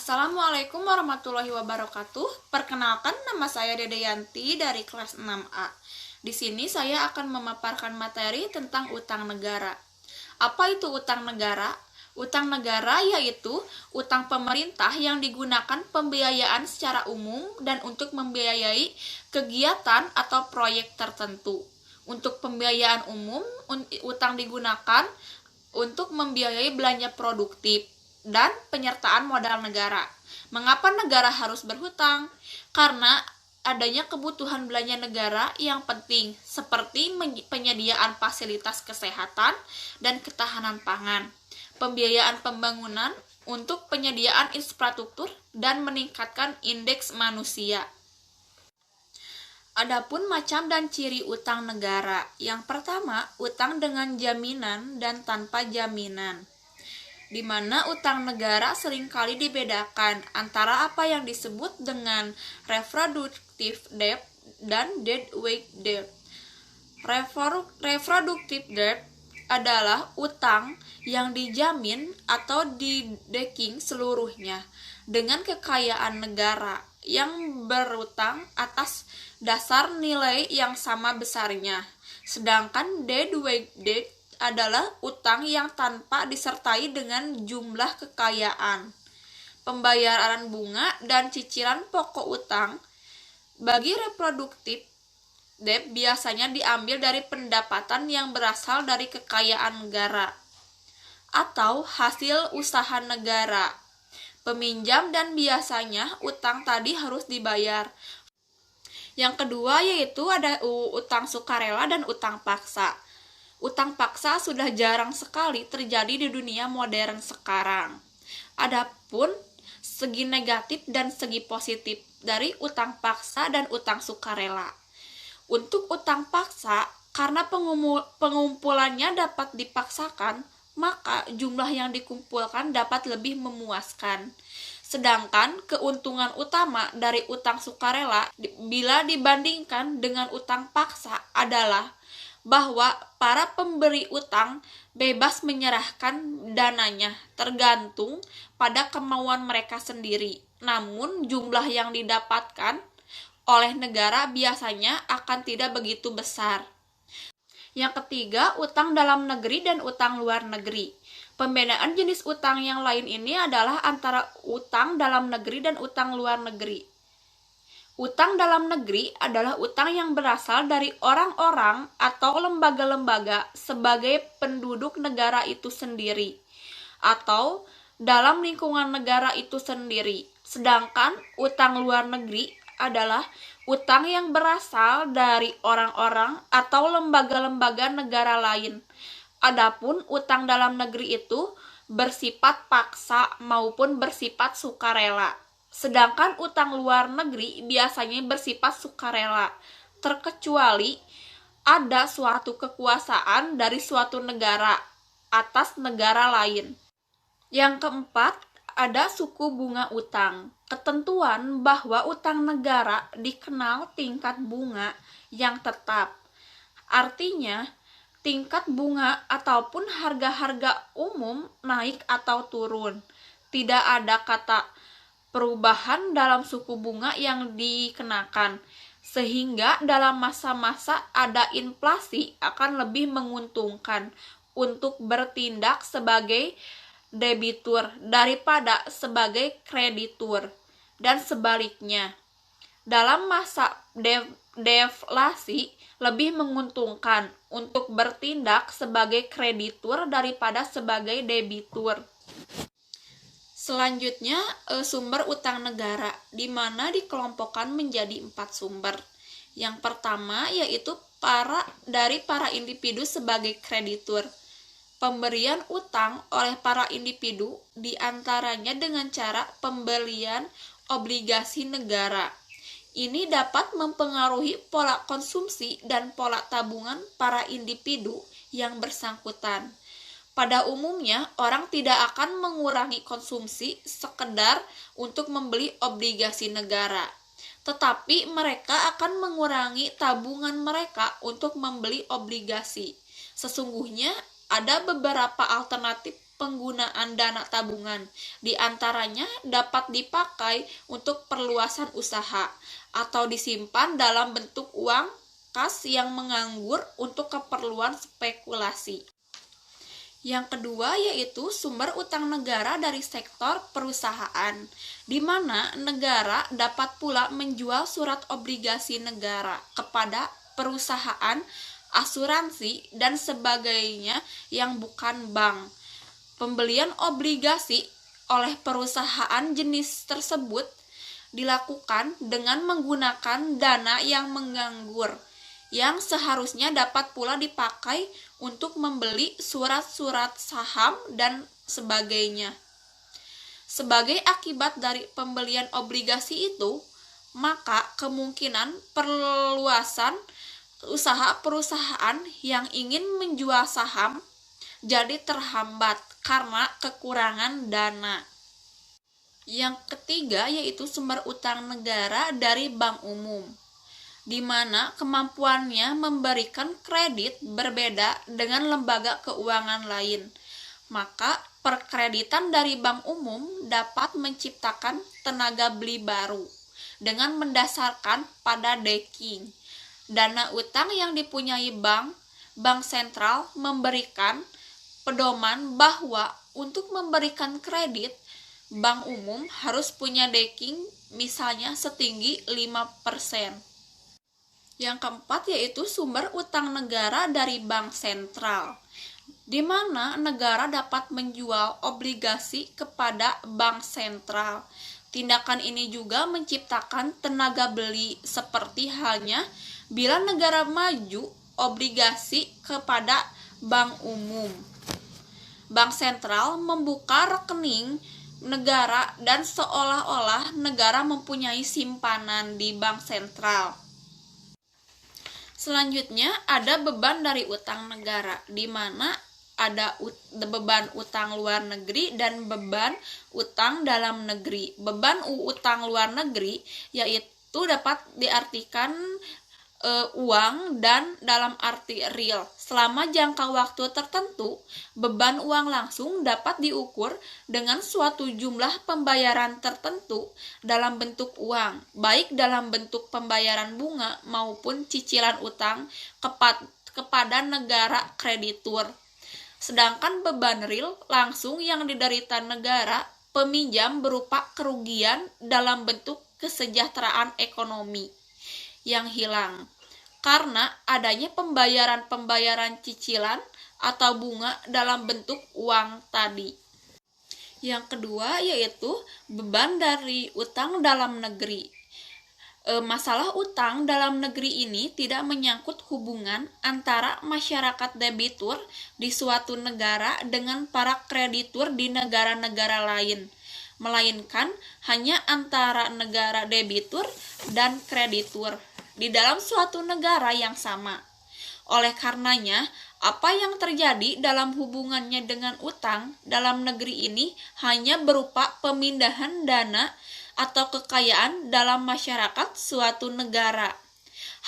Assalamualaikum warahmatullahi wabarakatuh. Perkenalkan, nama saya Dede Yanti dari kelas 6A. Di sini saya akan memaparkan materi tentang utang negara. Apa itu utang negara? Utang negara yaitu utang pemerintah yang digunakan pembiayaan secara umum dan untuk membiayai kegiatan atau proyek tertentu. Untuk pembiayaan umum, utang digunakan untuk membiayai belanja produktif dan penyertaan modal negara. Mengapa negara harus berhutang? Karena adanya kebutuhan belanja negara yang penting, seperti penyediaan fasilitas kesehatan dan ketahanan pangan, pembiayaan pembangunan untuk penyediaan infrastruktur, dan meningkatkan indeks manusia. Adapun macam dan ciri utang negara. Yang pertama, utang dengan jaminan dan tanpa jaminan, di mana utang negara seringkali dibedakan antara apa yang disebut dengan reproductive debt dan deadweight debt. Reproductive debt adalah utang yang dijamin atau didecking seluruhnya dengan kekayaan negara yang berutang atas dasar nilai yang sama besarnya. Sedangkan deadweight debt adalah utang yang tanpa disertai dengan jumlah kekayaan, pembayaran bunga, dan cicilan pokok utang. Bagi reproduktif debt biasanya diambil dari pendapatan yang berasal dari kekayaan negara atau hasil usaha negara, peminjam, dan biasanya utang tadi harus dibayar. Yang kedua yaitu ada utang sukarela dan utang paksa. Utang paksa sudah jarang sekali terjadi di dunia modern sekarang. Adapun segi negatif dan segi positif dari utang paksa dan utang sukarela. Untuk utang paksa, karena pengumpulannya dapat dipaksakan, maka jumlah yang dikumpulkan dapat lebih memuaskan. Sedangkan keuntungan utama dari utang sukarela bila dibandingkan dengan utang paksa adalah bahwa para pemberi utang bebas menyerahkan dananya tergantung pada kemauan mereka sendiri. Namun jumlah yang didapatkan oleh negara biasanya akan tidak begitu besar. Yang ketiga, utang dalam negeri dan utang luar negeri. Pembedaan jenis utang yang lain ini adalah antara utang dalam negeri dan utang luar negeri. Utang dalam negeri adalah utang yang berasal dari orang-orang atau lembaga-lembaga sebagai penduduk negara itu sendiri atau dalam lingkungan negara itu sendiri. Sedangkan utang luar negeri adalah utang yang berasal dari orang-orang atau lembaga-lembaga negara lain. Adapun utang dalam negeri itu bersifat paksa maupun bersifat sukarela. Sedangkan utang luar negeri biasanya bersifat sukarela, terkecuali ada suatu kekuasaan dari suatu negara atas negara lain. Yang keempat, ada suku bunga utang. Ketentuan bahwa utang negara dikenal tingkat bunga yang tetap. Artinya, tingkat bunga ataupun harga-harga umum naik atau turun. Tidak ada kata perubahan dalam suku bunga yang dikenakan, sehingga dalam masa-masa ada inflasi akan lebih menguntungkan untuk bertindak sebagai debitur daripada sebagai kreditur, dan sebaliknya. Dalam masa deflasi lebih menguntungkan untuk bertindak sebagai kreditur daripada sebagai debitur. Selanjutnya, sumber utang negara, di mana dikelompokkan menjadi 4 sumber. Yang pertama yaitu dari para individu sebagai kreditur. Pemberian utang oleh para individu diantaranya dengan cara pembelian obligasi negara. Ini dapat mempengaruhi pola konsumsi dan pola tabungan para individu yang bersangkutan. Pada umumnya, orang tidak akan mengurangi konsumsi sekedar untuk membeli obligasi negara, tetapi mereka akan mengurangi tabungan mereka untuk membeli obligasi. Sesungguhnya, ada beberapa alternatif penggunaan dana tabungan. Di antaranya dapat dipakai untuk perluasan usaha atau disimpan dalam bentuk uang kas yang menganggur untuk keperluan spekulasi. Yang kedua yaitu sumber utang negara dari sektor perusahaan, di mana negara dapat pula menjual surat obligasi negara kepada perusahaan, asuransi, dan sebagainya yang bukan bank. Pembelian obligasi oleh perusahaan jenis tersebut dilakukan dengan menggunakan dana yang menganggur, yang seharusnya dapat pula dipakai untuk membeli surat-surat saham dan sebagainya. Sebagai akibat dari pembelian obligasi itu, maka kemungkinan perluasan usaha perusahaan yang ingin menjual saham jadi terhambat karena kekurangan dana. Yang ketiga yaitu sumber utang negara dari bank umum, di mana kemampuannya memberikan kredit berbeda dengan lembaga keuangan lain. Maka perkreditan dari bank umum dapat menciptakan tenaga beli baru dengan mendasarkan pada deking. Dana utang yang dipunyai bank sentral memberikan pedoman bahwa untuk memberikan kredit, bank umum harus punya deking misalnya setinggi 5%. Yang keempat yaitu sumber utang negara dari bank sentral, di mana negara dapat menjual obligasi kepada bank sentral. Tindakan ini juga menciptakan tenaga beli seperti halnya bila negara maju obligasi kepada bank umum. Bank sentral membuka rekening negara dan seolah-olah negara mempunyai simpanan di bank sentral. Selanjutnya ada beban dari utang negara, di mana ada beban utang luar negeri dan beban utang dalam negeri. Beban utang luar negeri yaitu dapat diartikan uang dan dalam arti real. Selama jangka waktu tertentu, beban uang langsung dapat diukur dengan suatu jumlah pembayaran tertentu dalam bentuk uang, baik dalam bentuk pembayaran bunga maupun cicilan utang kepada negara kreditur. Sedangkan beban real langsung yang diderita negara peminjam berupa kerugian dalam bentuk kesejahteraan ekonomi yang hilang karena adanya pembayaran cicilan atau bunga dalam bentuk uang tadi. Yang kedua yaitu beban dari utang dalam negeri. Masalah utang dalam negeri ini tidak menyangkut hubungan antara masyarakat debitur di suatu negara dengan para kreditur di negara-negara lain, melainkan hanya antara negara debitur dan kreditur di dalam suatu negara yang sama. Oleh karenanya, apa yang terjadi dalam hubungannya dengan utang dalam negeri ini hanya berupa pemindahan dana atau kekayaan dalam masyarakat suatu negara.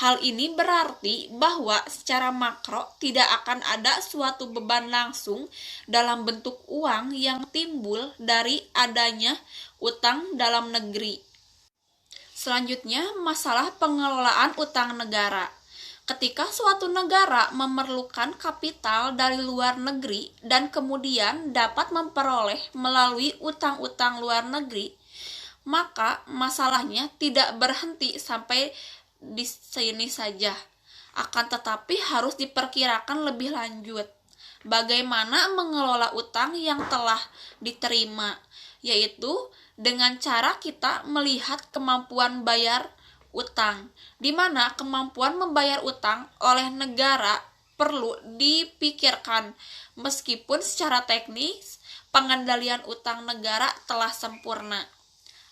Hal ini berarti bahwa secara makro tidak akan ada suatu beban langsung dalam bentuk uang yang timbul dari adanya utang dalam negeri. Selanjutnya, masalah pengelolaan utang negara. Ketika suatu negara memerlukan kapital dari luar negeri dan kemudian dapat memperoleh melalui utang-utang luar negeri, maka masalahnya tidak berhenti sampai di sini saja. Akan tetapi harus diperkirakan lebih lanjut bagaimana mengelola utang yang telah diterima, yaitu dengan cara kita melihat kemampuan bayar utang, di mana kemampuan membayar utang oleh negara perlu dipikirkan meskipun secara teknis pengendalian utang negara telah sempurna.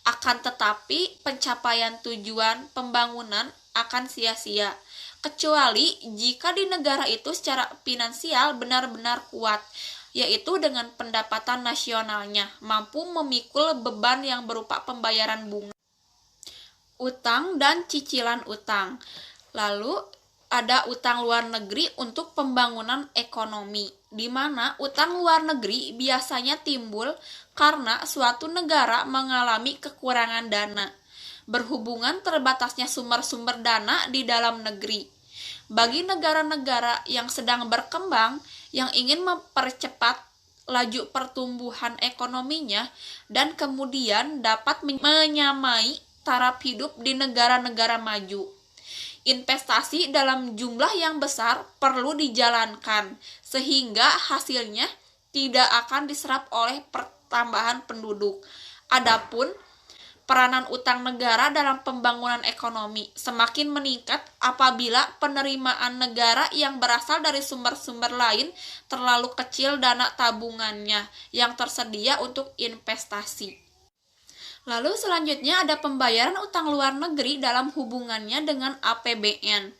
Akan tetapi pencapaian tujuan pembangunan akan sia-sia, kecuali jika di negara itu secara finansial benar-benar kuat, yaitu dengan pendapatan nasionalnya mampu memikul beban yang berupa pembayaran bunga, utang, dan cicilan utang. Lalu ada utang luar negeri untuk pembangunan ekonomi, di mana utang luar negeri biasanya timbul karena suatu negara mengalami kekurangan dana, berhubungan terbatasnya sumber-sumber dana di dalam negeri. Bagi negara-negara yang sedang berkembang, yang ingin mempercepat laju pertumbuhan ekonominya, dan kemudian dapat menyamai taraf hidup di negara-negara maju, investasi dalam jumlah yang besar perlu dijalankan, sehingga hasilnya tidak akan diserap oleh pertambahan penduduk. Adapun peranan utang negara dalam pembangunan ekonomi semakin meningkat apabila penerimaan negara yang berasal dari sumber-sumber lain terlalu kecil dana tabungannya yang tersedia untuk investasi. Lalu selanjutnya ada pembayaran utang luar negeri dalam hubungannya dengan APBN,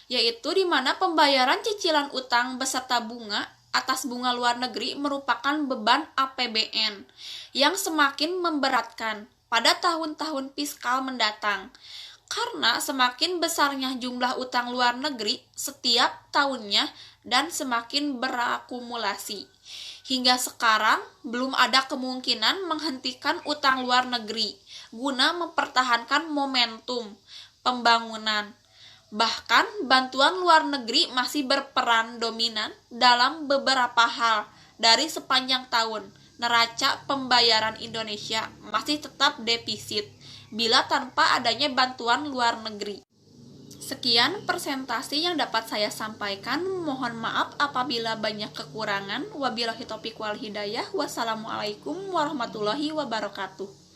yaitu di mana pembayaran cicilan utang beserta bunga atas bunga luar negeri merupakan beban APBN yang semakin memberatkan pada tahun-tahun fiskal mendatang, karena semakin besarnya jumlah utang luar negeri setiap tahunnya dan semakin berakumulasi. Hingga sekarang, belum ada kemungkinan menghentikan utang luar negeri guna mempertahankan momentum pembangunan. Bahkan, bantuan luar negeri masih berperan dominan dalam beberapa hal dari sepanjang tahun. Neraca pembayaran Indonesia masih tetap defisit bila tanpa adanya bantuan luar negeri. Sekian presentasi yang dapat saya sampaikan. Mohon maaf apabila banyak kekurangan. Wabillahi taufiq wal hidayah. Wassalamualaikum warahmatullahi wabarakatuh.